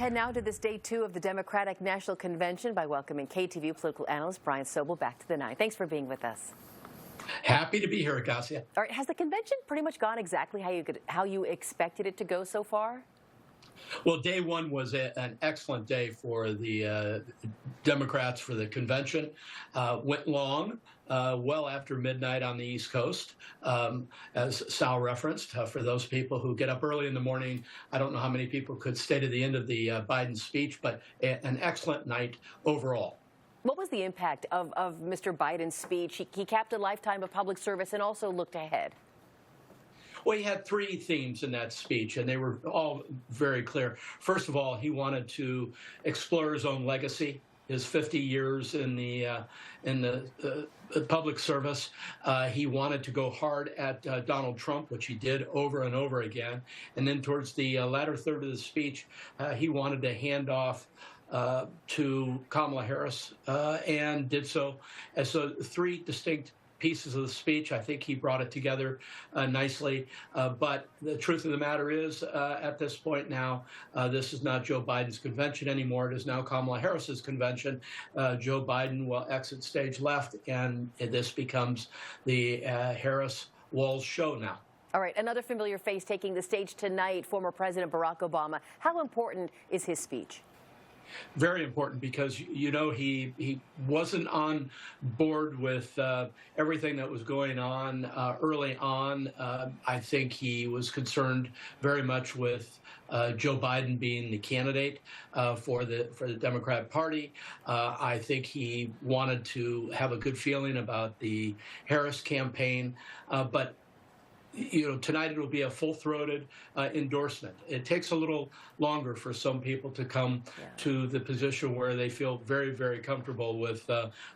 head now to this day 2 of the Democratic National Convention by welcoming KTVU political analyst Brian Sobel back to the 9. Thanks for being with us. Happy to be here, Acacia. All right, has the convention pretty much gone exactly how you expected it to go so far? Well, day one was an excellent day for the Democrats for the convention. Went long, well after midnight on the East Coast, as Sal referenced. For those people who get up early in the morning, I don't know how many people could stay to the end of the Biden speech, but an excellent night overall. What was the impact of Mr. Biden's speech? He capped a lifetime of public service and also looked ahead. Well, he had three themes in that speech, and they were all very clear. First of all, he wanted to explore his own legacy, his 50 years in the public service. He wanted to go hard at Donald Trump, which he did over and over again. And then towards the latter third of the speech, he wanted to hand off to Kamala Harris and did so. And so three distinct pieces of the speech. I think he brought it together nicely. But the truth of the matter is, at this point now, this is not Joe Biden's convention anymore. It is now Kamala Harris's convention. Joe Biden will exit stage left, and this becomes the Harris-Walz show now. All right, another familiar face taking the stage tonight, former President Barack Obama. How important is his speech? Very important, because, you know, he wasn't on board with everything that was going on early on. I think he was concerned very much with Joe Biden being the candidate for the Democrat Party. I think he wanted to have a good feeling about the Harris campaign, but you know, tonight it will be a full-throated endorsement. It takes a little longer for some people to come to the position where they feel very, very comfortable with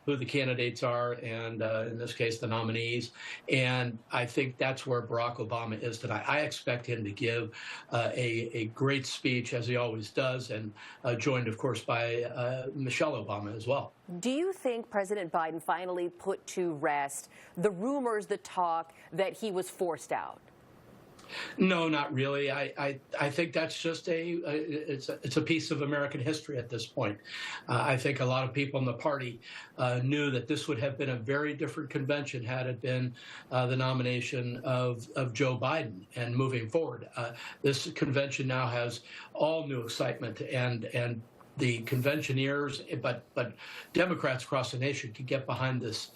who the candidates are, and in this case, the nominees. And I think that's where Barack Obama is tonight. I expect him to give a great speech, as he always does, and joined, of course, by Michelle Obama as well. Do you think President Biden finally put to rest the rumors, the talk that he was forced out? No, not really. I think that's just it's a piece of American history at this point. I think a lot of people in the party knew that this would have been a very different convention had it been the nomination of Joe Biden and moving forward. This convention now has all new excitement, and the conventioneers, but Democrats across the nation can get behind this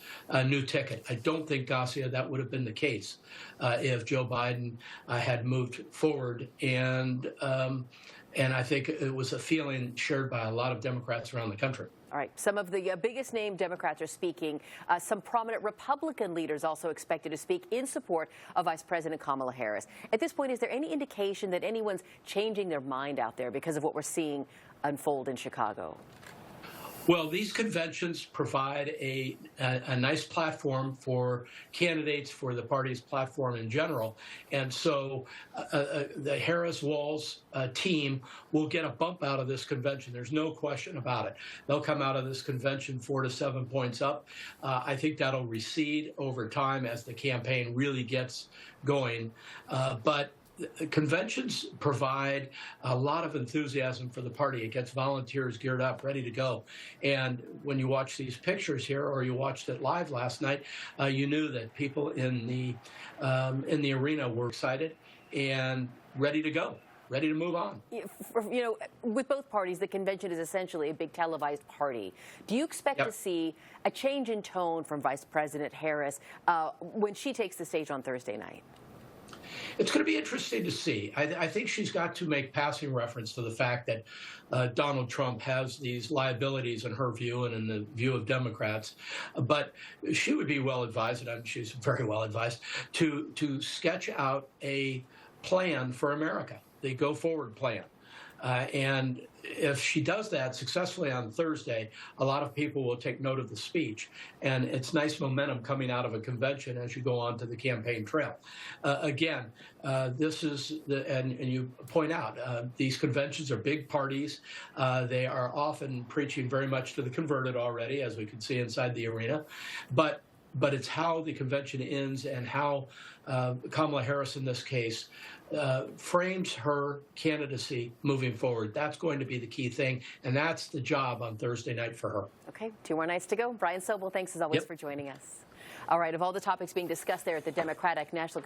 new ticket. I don't think, Garcia, that would have been the case if Joe Biden had moved forward. And I think it was a feeling shared by a lot of Democrats around the country. All right. Some of the biggest name Democrats are speaking. Some prominent Republican leaders also expected to speak in support of Vice President Kamala Harris. At this point, is there any indication that anyone's changing their mind out there because of what we're seeing unfold in Chicago? Well, these conventions provide a nice platform for candidates, for the party's platform in general. And so the Harris-Walz team will get a bump out of this convention. There's no question about it. They'll come out of this convention 4 to 7 points up. I think that'll recede over time as the campaign really gets going. But conventions provide a lot of enthusiasm for the party. It gets volunteers geared up, ready to go. And when you watch these pictures here, or you watched it live last night, you knew that people in the arena were excited and ready to go, ready to move on. You know, with both parties, the convention is essentially a big televised party. Do you expect to see a change in tone from Vice President Harris when she takes the stage on Thursday night? It's going to be interesting to see. I think she's got to make passing reference to the fact that Donald Trump has these liabilities in her view and in the view of Democrats. But she would be well advised, and she's very well advised, to sketch out a plan for America, the go forward plan. And if she does that successfully on Thursday, a lot of people will take note of the speech. And it's nice momentum coming out of a convention as you go on to the campaign trail. Again, this is, and you point out, these conventions are big parties. They are often preaching very much to the converted already, as we can see inside the arena. But it's how the convention ends and how Kamala Harris, in this case, frames her candidacy moving forward. That's going to be the key thing, and that's the job on Thursday night for her. Okay, 2 more nights to go. Brian Sobel, thanks as always for joining us. All right, of all the topics being discussed there at the Democratic National